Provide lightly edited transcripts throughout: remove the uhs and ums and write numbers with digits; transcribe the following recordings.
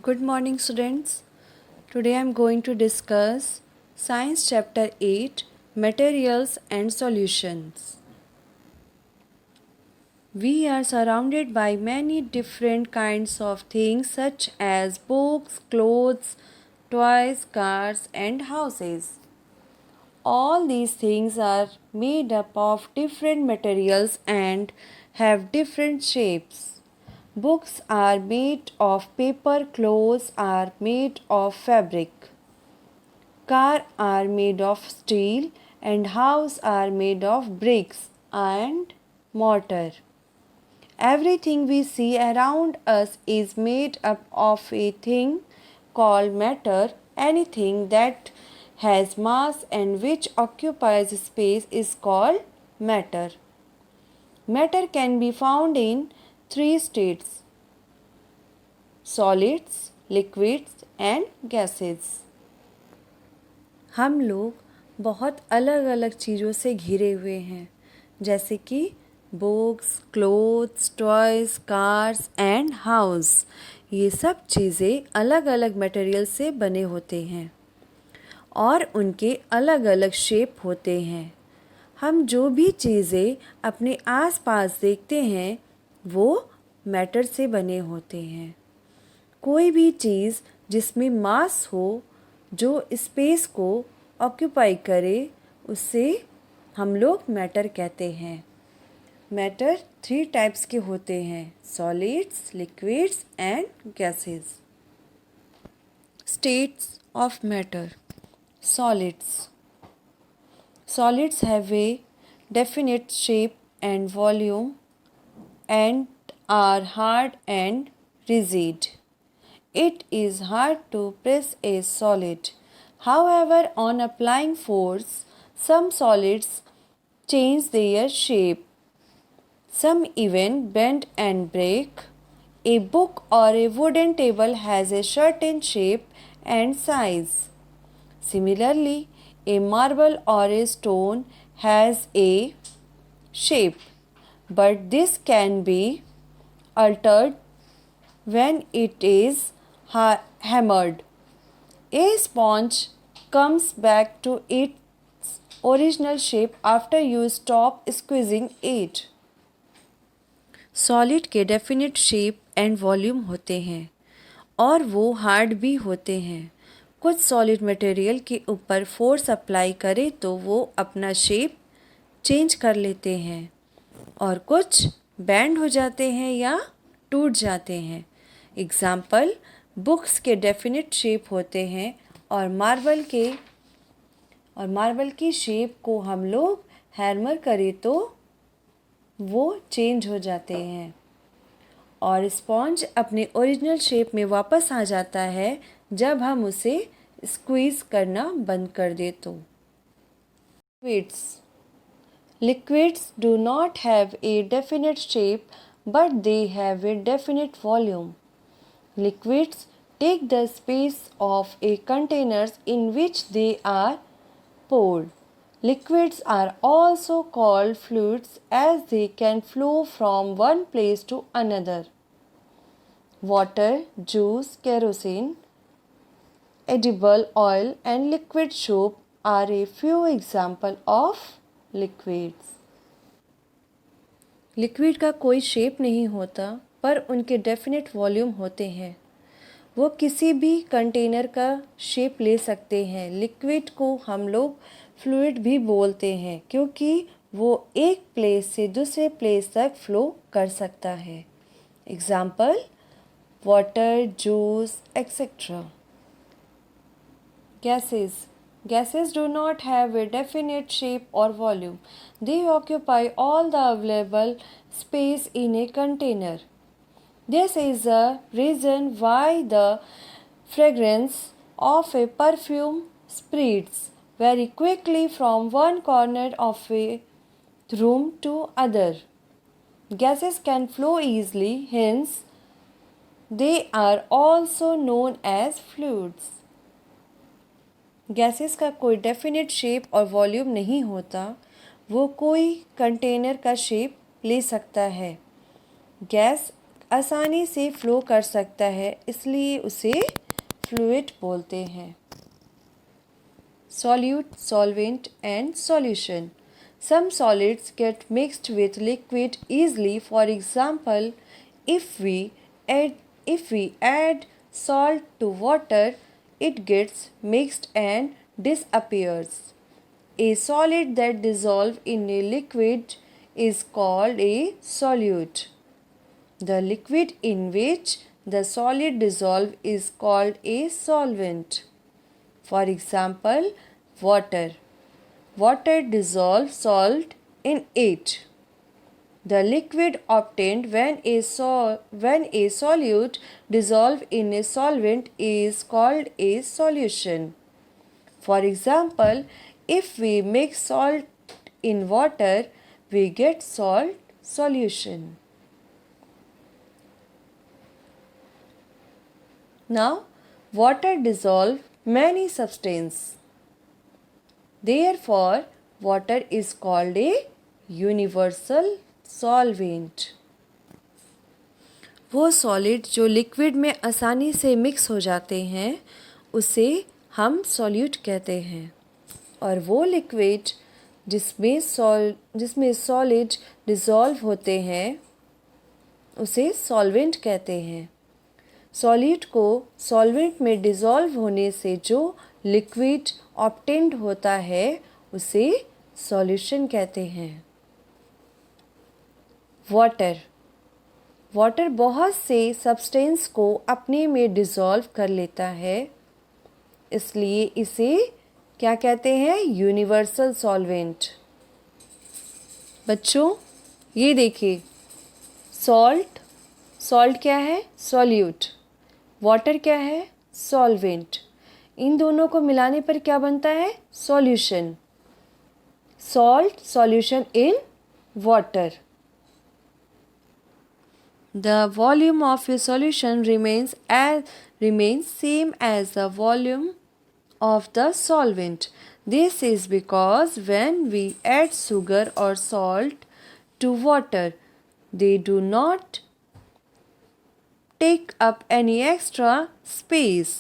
Good morning, students. Today I am going to discuss Science Chapter 8 Materials and Solutions. We are surrounded by many different kinds of things such as books, clothes, toys, cars, and houses. All these things are made up of different materials and have different shapes. Books are made of paper, clothes are made of fabric. Car are made of steel and house are made of bricks and mortar. Everything we see around us is made up of a thing called matter. Anything that has mass and which occupies space is called matter. Matter can be found in three states: solids, liquids and gases. हम लोग बहुत अलग अलग चीज़ों से घिरे हुए हैं, जैसे कि books, clothes, toys, cars and house. ये सब चीज़ें अलग अलग मटेरियल से बने होते हैं और उनके अलग अलग शेप होते हैं। हम जो भी चीज़ें अपने आसपास देखते हैं वो मैटर से बने होते हैं। कोई भी चीज़ जिसमें मास हो, जो स्पेस को ऑक्यूपाई करे, उससे हम लोग मैटर कहते हैं। मैटर थ्री टाइप्स के होते हैं: solids, liquids and gases. States of matter. Solids. Solids have a definite shape and volume and are hard and rigid. It is hard to press a solid. However, on applying force, some solids change their shape. Some even bend and break. A book or a wooden table has a certain shape and size. Similarly, a marble or a stone has a shape, but this can be altered when it is hammered. A sponge comes back to its original shape after you stop squeezing it. Solid के definite shape and volume होते हैं और वो hard भी होते हैं। कुछ solid material के ऊपर फोर्स अप्लाई करें तो वो अपना शेप चेंज कर लेते हैं और कुछ बैंड हो जाते हैं या टूट जाते हैं। एग्ज़ाम्पल, बुक्स के डेफिनेट शेप होते हैं और मार्बल की शेप को हम लोग हैमर करें तो वो चेंज हो जाते हैं और स्पॉन्ज अपने ओरिजिनल शेप में वापस आ जाता है जब हम उसे स्क्वीज़ करना बंद कर दे तो। Liquids do not have a definite shape but they have a definite volume. Liquids take the space of a containers in which they are poured. Liquids are also called fluids as they can flow from one place to another. Water, juice, kerosene, edible oil and liquid soap are a few examples of liquids. Liquid का कोई shape नहीं होता पर उनके definite volume होते हैं। वो किसी भी कंटेनर का शेप ले सकते हैं। लिक्विड को हम लोग फ्लूइड भी बोलते हैं क्योंकि वो एक प्लेस से दूसरे प्लेस तक फ्लो कर सकता है। Example, water, juice etcetera. Gases do not have a definite shape or volume. They occupy all the available space in a container. This is the reason why the fragrance of a perfume spreads very quickly from one corner of a room to other. Gases can flow easily, hence they are also known as fluids. Gases का कोई definite shape और volume नहीं होता, वो कोई container का shape ले सकता है। गैस आसानी से फ्लो कर सकता है, इसलिए उसे फ्लूइड बोलते हैं। Solute, solvent and solution. Some solids get mixed with liquid easily. For example, if we add salt to water, it gets mixed and disappears. A solid that dissolves in a liquid is called a solute. The liquid in which the solid dissolves is called a solvent. For example, water. Water dissolves salt in it. The liquid obtained when a solute dissolves in a solvent is called a solution. For example, if we mix salt in water, we get salt solution. Now, water dissolves many substances. Therefore, water is called a universal solvent. वो solid जो liquid में आसानी से mix हो जाते हैं उसे हम सॉल्यूट कहते हैं, और वो लिक्विड जिसमें सॉलिड डिज़ोल्व होते हैं उसे सॉल्वेंट कहते हैं। सॉलिड को सॉल्वेंट में डिज़ोल्व होने से जो लिक्विड ऑब्टेन्ड होता है उसे सॉल्यूशन कहते हैं। वाटर बहुत से सब्सटेंस को अपने में डिज़ोल्व कर लेता है, इसलिए इसे क्या कहते हैं? Universal solvent. बच्चों ये देखिए, सॉल्ट क्या है? सॉल्यूट। वाटर क्या है? सॉल्वेंट। इन दोनों को मिलाने पर क्या बनता है? Solution. Salt solution in water. The volume of a solution remains same as the volume of the solvent. This is because when we add sugar or salt to water, they do not take up any extra space.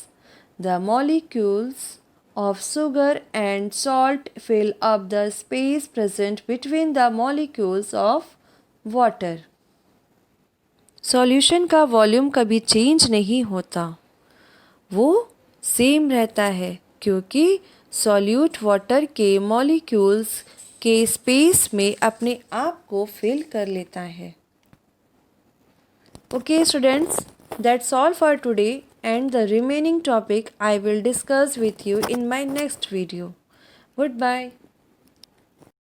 The molecules of sugar and salt fill up the space present between the molecules of water. Solution का volume कभी change नहीं होता, वो same रहता है क्योंकि solute water के molecules के स्पेस में अपने आप को फिल कर लेता है। Okay students, that's all for today and the remaining topic I will discuss with you in my next video. Goodbye.